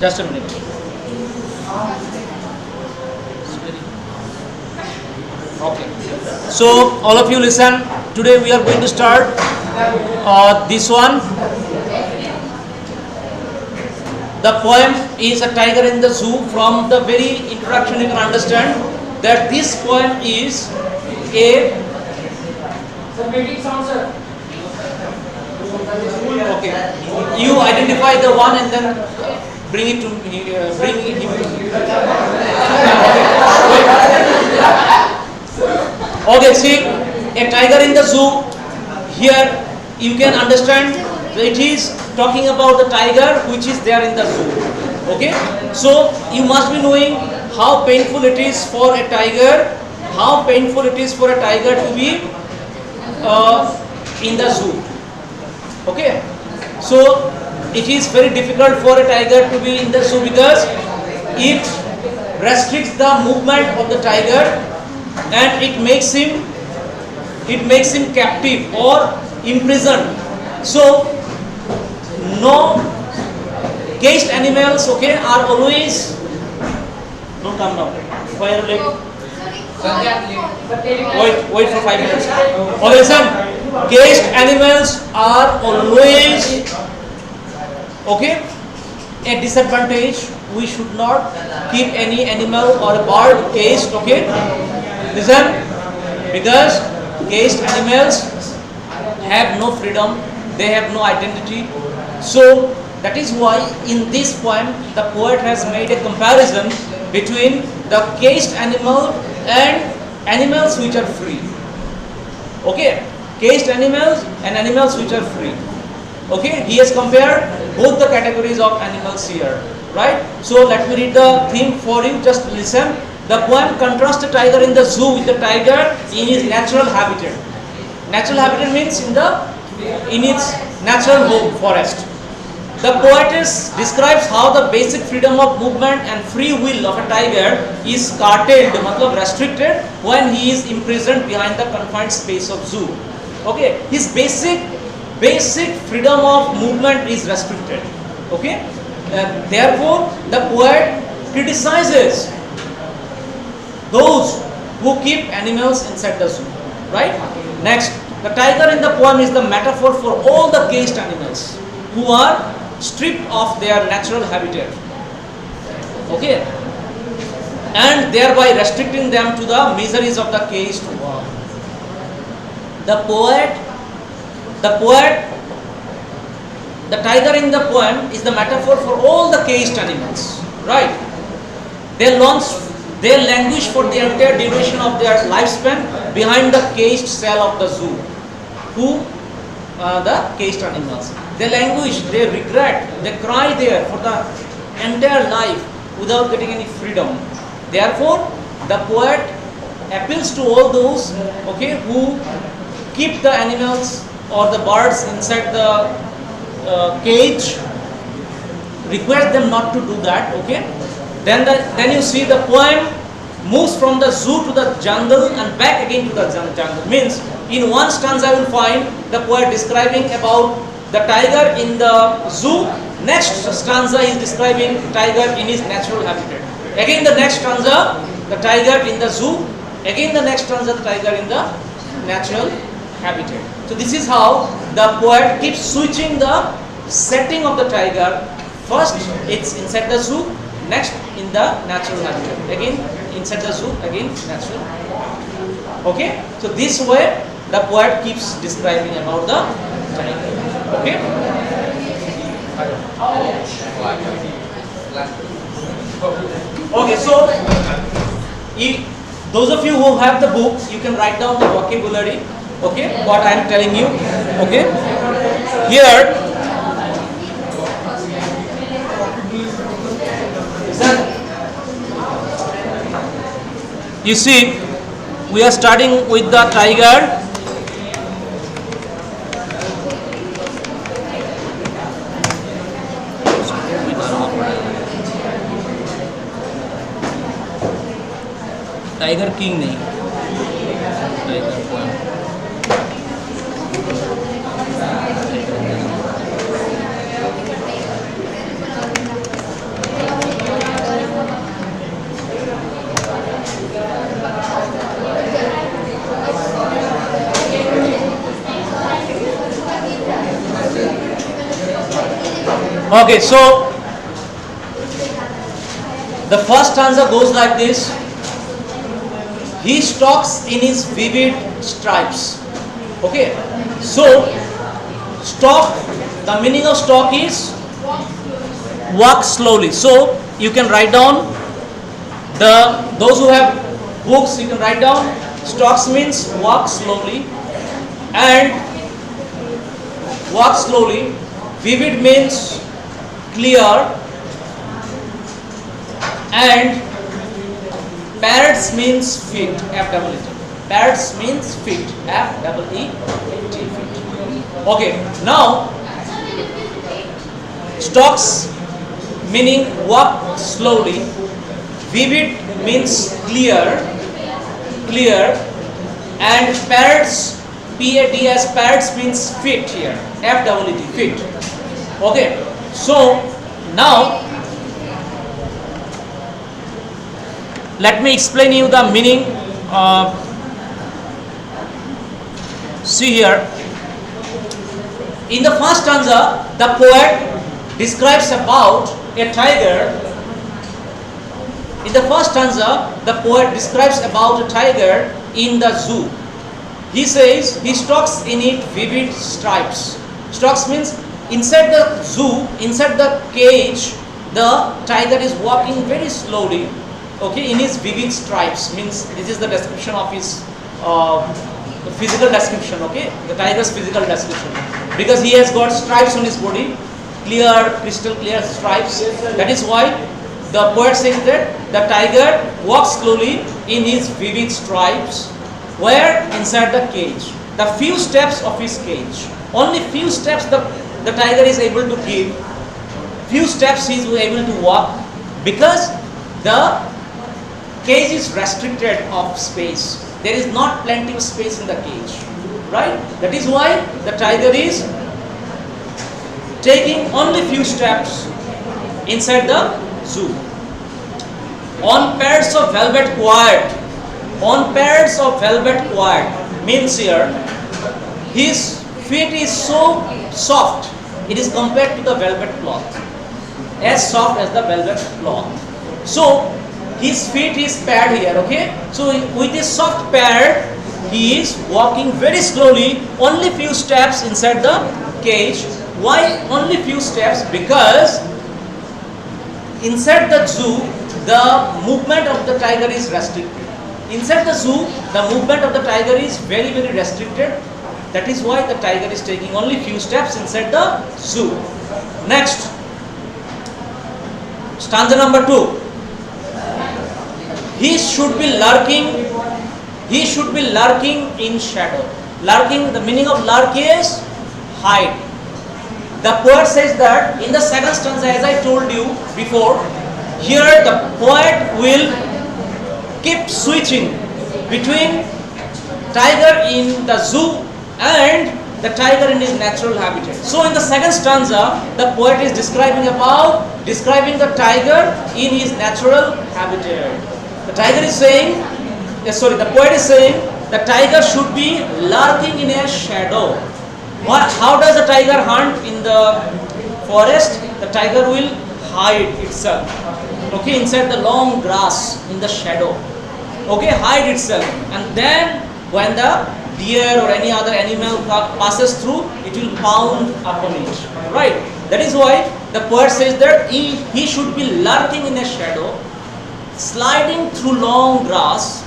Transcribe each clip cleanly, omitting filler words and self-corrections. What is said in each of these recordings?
Just a minute. Okay. So all of you listen. Today we are going to start this one. The poem is a tiger in the zoo. From the very introduction, you can understand that this poem is a. Okay. You identify the one and then bring it to me. Bring it. Okay. See, a tiger in the zoo. Here you can understand it is talking about the tiger which is there in the zoo. Okay. So you must be knowing how painful it is for a tiger. How painful it is for a tiger to be in the zoo. Okay. So it is very difficult for a tiger to be in the zoo because it restricts the movement of the tiger and it makes him captive or imprisoned. So no caged animals, okay, are always. Don't come now. Why are you late? Wait for 5 minutes. Okay, listen. Caged animals are always, okay, a disadvantage. We should not keep any animal or a bird caged, okay? Listen, because caged animals have no freedom, they have no identity. So that is why in this poem the poet has made a comparison between the caged animal and animals which are free. Okay, caged animals and animals which are free. Okay, he has compared both the categories of animals here, right? So let me read the theme for you, just listen. The poem contrasts the tiger in the zoo with the tiger in his natural habitat. Natural habitat means in its natural home, forest. The poetess describes how the basic freedom of movement and free will of a tiger is curtailed, matlab restricted, when he is imprisoned behind the confined space of zoo. Okay, his basic freedom of movement is restricted. Okay, therefore the poet criticizes those who keep animals inside the zoo. Right? Next, the tiger in the poem is the metaphor for all the caged animals who are stripped of their natural habitat. Okay, and thereby restricting them to the miseries of the caged world. The tiger in the poem is the metaphor for all the caged animals, right? They languish for the entire duration of their lifespan behind the caged cell of the zoo. The caged animals. They languish, they regret, they cry there for the entire life without getting any freedom. Therefore, the poet appeals to all those, okay, who keep the animals or the birds inside the cage, request them not to do that, okay. Then you see the poem moves from the zoo to the jungle and back again to the jungle. Means in one stanza I will find the poet describing about the tiger in the zoo. Next stanza is describing tiger in his natural habitat. Again the next stanza, the tiger in the zoo. Again the next stanza, the tiger in the natural habitat. So this is how the poet keeps switching the setting of the tiger. First it's inside the zoo, next in the natural habitat. Again inside the zoo, again natural. Okay? So this way the poet keeps describing about the tiger. Okay? Okay, so those of you who have the book, you can write down the vocabulary. Okay, what I am telling you. Okay, here you see we are starting with the tiger. Tiger king नहीं, tiger poem. Okay, so the first stanza goes like this. He stalks in his vivid stripes. Okay, so stalk, the meaning of stalk is walk slowly. So you can write down, those who have books, you can write down stalks means walk slowly, and walk slowly. Vivid means clear, and parrots means feet, F-E-E-T. Parrots means feet, F-E-E-T, feet. Okay, now stalks meaning walk slowly, vivid means clear, and parrots, P-A-D-S, parrots means feet here, F-E-E-T, feet. Okay, so now let me explain you the meaning. See here, in the first stanza, the poet describes about a tiger. In the first stanza, the poet describes about a tiger in the zoo. He says he stalks in it vivid stripes. Stalks means inside the zoo, inside the cage, the tiger is walking very slowly. Okay, in his vivid stripes, means this is the description of his physical description. Okay, the tiger's physical description, because he has got stripes on his body, clear, crystal clear stripes. That is why the poet says that the tiger walks slowly in his vivid stripes. Where? Inside the cage. The few steps of his cage. Only few steps the tiger is able to give. Few steps he is able to walk, because the cage is restricted of space. There is not plenty of space in the cage. Right? That is why the tiger is taking only few steps inside the zoo. On pads of velvet quiet. On pads of velvet quiet means here his feet is so soft. It is compared to the velvet cloth, as soft as the velvet cloth. So his feet is pad here. Okay. So with his soft pad, he is walking very slowly. Only few steps inside the cage. Why only few steps? Because inside the zoo, the movement of the tiger is restricted. Inside the zoo, the movement of the tiger is very, very restricted. That is why the tiger is taking only few steps inside the zoo. Next, stanza number 2. He should be lurking. He should be lurking in shadow. Lurking, the meaning of lurk is hide. The poet says that in the second stanza, as I told you before, here the poet will keep switching between tiger in the zoo and the tiger in his natural habitat. So in the second stanza, the poet is describing the tiger in his natural habitat. The tiger is saying, the poet is saying the tiger should be lurking in a shadow. How does the tiger hunt in the forest? The tiger will hide itself. Okay, inside the long grass, in the shadow. Okay, hide itself, and then when the deer or any other animal passes through, it will pound upon it. Right? That is why the poet says that he should be lurking in a shadow, sliding through long grass.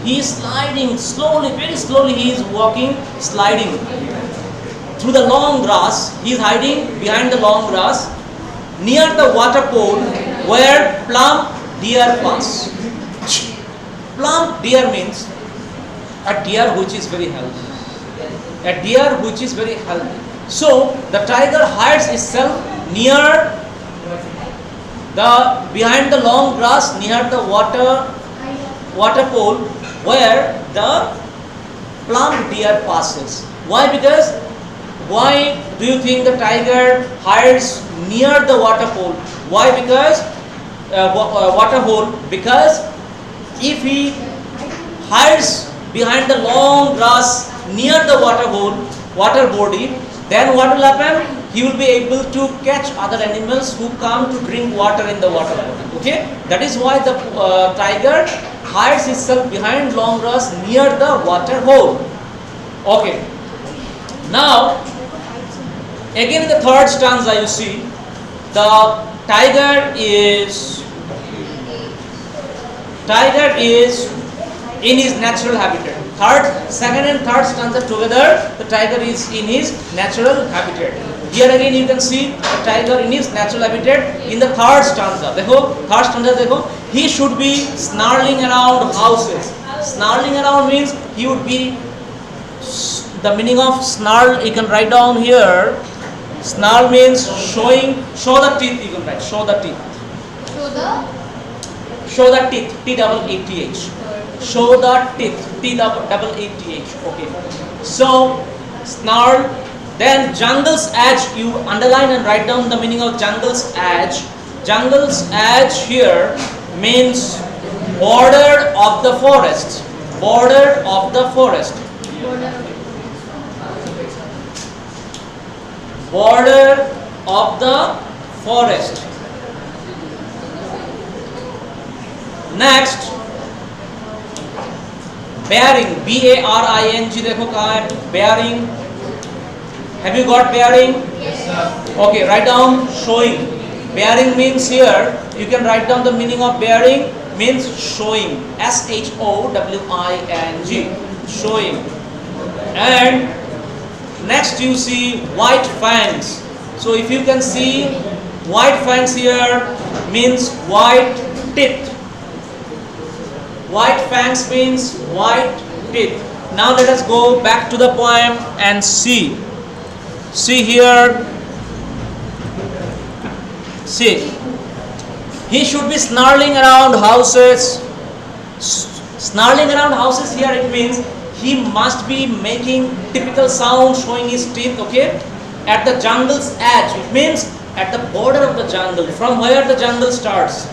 He is sliding slowly, very slowly. He is walking, sliding through the long grass. He is hiding behind the long grass, near the water pole where plump deer pass. Plump deer means a deer which is very healthy. A deer which is very healthy. So the tiger hides itself near behind the long grass, near the water pole where the plump deer passes. Why? Why do you think the tiger hides near the water pole? Why? Because water hole. Because if he hides behind the long grass near the water hole, water body, then what will happen? he will be able to catch other animals who come to drink water in the water body. Okay, that is why the tiger hides itself behind long grass near the water hole. Okay, now again in the third stanza you see the tiger is in his natural habitat. Second and third stanza together, the tiger is in his natural habitat. Here again you can see the tiger in his natural habitat in the third stanza. देखो, he should be snarling around houses. Snarling around means he would be, the meaning of snarl you can write down here. Snarl means show the teeth, you can write, show the teeth. Show the teeth, T-double-A-T-H. Show the teeth, T-double-A-T-H. Okay. So, snarl. Then jungle's edge, you underline and write down the meaning of jungle's edge. Jungle's edge here means border of the forest. Border of the forest. Border of the forest. Next, bearing, B-A-R-I-N-G, देखो कहाँ है bearing. Have you got bearing? Yes, sir. Okay, write down showing. Bearing means here, you can write down the meaning of bearing means showing. S-H-O-W-I-N-G. Showing. And next you see white fangs. So if you can see white fangs here means white teeth. White fangs means white teeth. Now let us go back to the poem and see. See here. See. He should be snarling around houses. Snarling around houses here it means he must be making typical sound showing his teeth, okay? At the jungle's edge. It means at the border of the jungle. From where the jungle starts.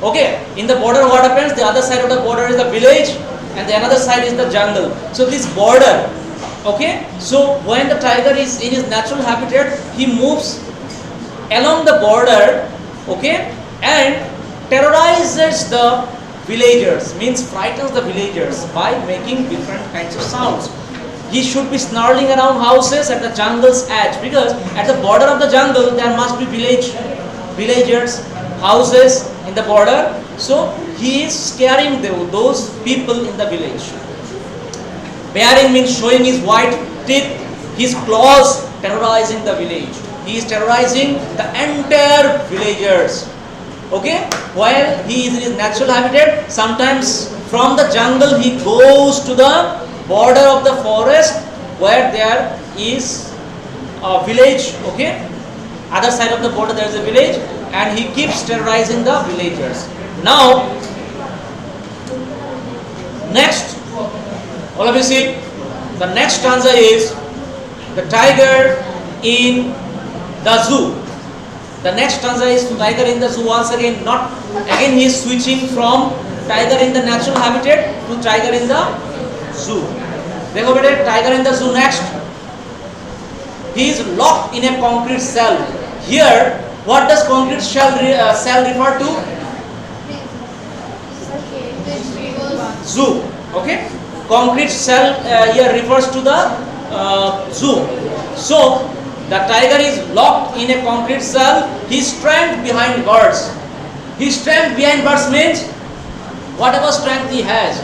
Okay, in the border what happens? The other side of the border is the village and the another side is the jungle. So this border, okay? So when the tiger is in his natural habitat, he moves along the border, okay? And terrorizes the villagers, means frightens the villagers by making different kinds of sounds. He should be snarling around houses at the jungle's edge because at the border of the jungle there must be villagers, houses in the border. So he is scaring those people in the village. Bearing means showing his white teeth, his claws, terrorizing the village. He is terrorizing the entire villagers. Okay, while he is in his natural habitat, sometimes from the jungle he goes to the border of the forest where there is a village, okay? Other side of the border there is a village and he keeps terrorizing the villagers. Now, next, all of you see, the next stanza is the tiger in the zoo. The next stanza is tiger in the zoo. Once again, he is switching from tiger in the natural habitat to tiger in the zoo. देखो बेटे, tiger in the zoo next. He is locked in a concrete cell. Here, what does concrete cell refer to? Zoo. Okay. Concrete cell here refers to the zoo. So the tiger is locked in a concrete cell. He is trapped behind bars. His strength behind bars means whatever strength he has,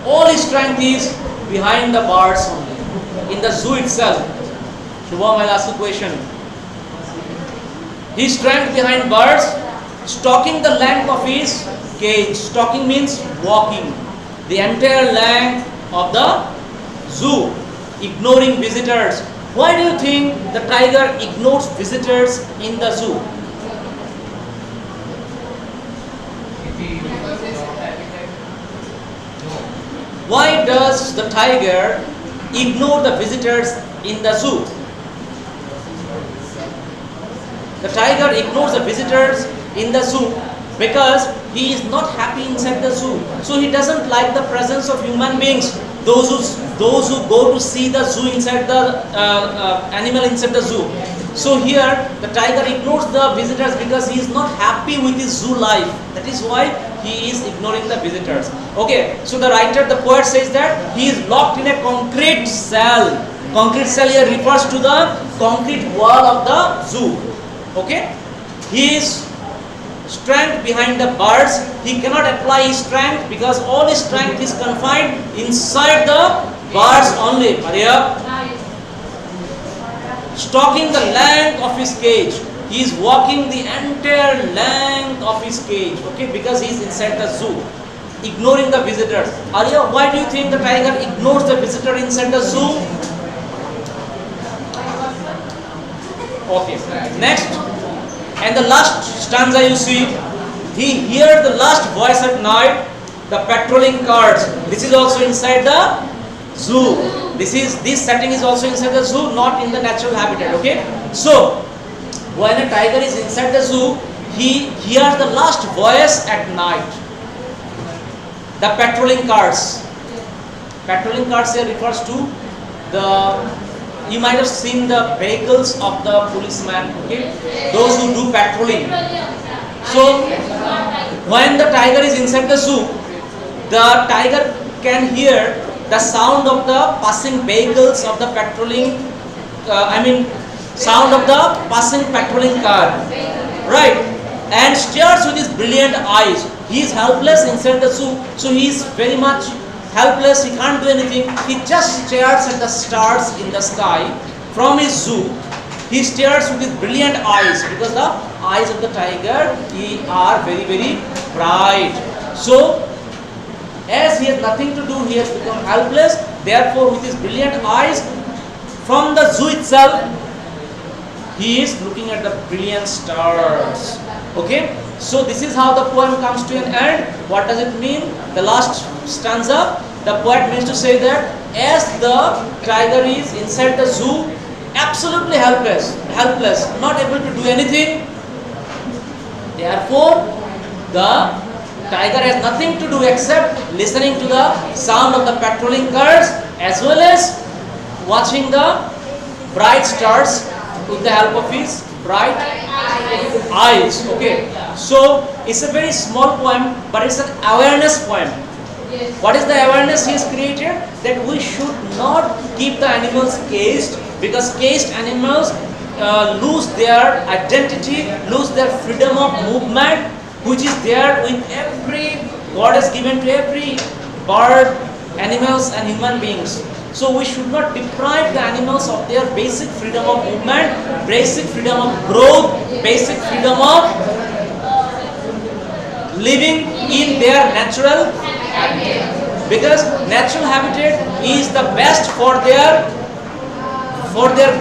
all his strength is behind the bars only. In the zoo itself. Shubham, I'll ask a question. His strength behind bars, stalking the length of his cage. Stalking means walking. The entire length of the zoo, ignoring visitors. Why do you think the tiger ignores visitors in the zoo? Why does the tiger ignore the visitors in the zoo? The tiger ignores the visitors in the zoo because he is not happy inside the zoo. So he doesn't like the presence of human beings. Those who go to see the zoo inside the animal inside the zoo, So here the tiger ignores the visitors because he is not happy with his zoo life. That is why he is ignoring the visitors. Okay, so the writer, the poet says that he is locked in a concrete cell. Concrete cell here refers to the concrete wall of the zoo. Okay, he is strength behind the birds. He cannot apply his strength because all his strength is confined inside the birds only. Maria. Stalking the length of his cage. He is walking the entire length of his cage. Okay, because he is inside the zoo, ignoring the visitors. Arya, why do you think the tiger ignores the visitor inside the zoo? Okay, next. And the last stanza you see, he hears the last voice at night, the patrolling cars. This is also inside the zoo. This setting is also inside the zoo, not in the natural habitat. Okay, so when a tiger is inside the zoo, he hears the last voice at night. The patrolling cars. Patrolling cars here refers to the. You might have seen the vehicles of the policeman. Okay, those who do patrolling. So when the tiger is inside the zoo, the tiger can hear the sound of the passing vehicles of the patrolling, sound of the passing patrolling car, right? And stares with his brilliant eyes. He is helpless inside the zoo, so he is very much helpless. He can't do anything. He just stares at the stars in the sky from his zoo. He stares with his brilliant eyes because the eyes of the tiger are very, very bright. So as he has nothing to do, he has become helpless. Therefore, with his brilliant eyes from the zoo itself, he is looking at the brilliant stars. Okay, so this is how the poem comes to an end. What does it mean? The last stanza, the poet means to say that as the tiger is inside the zoo, absolutely helpless, not able to do anything. Therefore, the tiger has nothing to do except listening to the sound of the patrolling cars as well as watching the bright stars with the help of his bright eyes. Okay, so it's a very small poem, but it's an awareness poem. What is the awareness he has created? That we should not keep the animals caged, because caged animals lose their identity, lose their freedom of movement, which is there with every, God has given to every bird, animals and human beings. So we should not deprive the animals of their basic freedom of movement, basic freedom of growth, basic freedom of living in their natural habitat. Because natural habitat is the best for their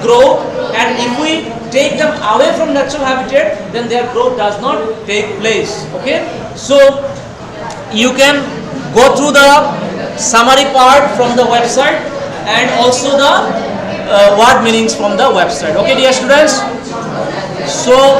growth, and if we take them away from natural habitat, then their growth does not take place. Okay, so you can go through the summary part from the website and also the word meanings from the website. Okay, dear students, so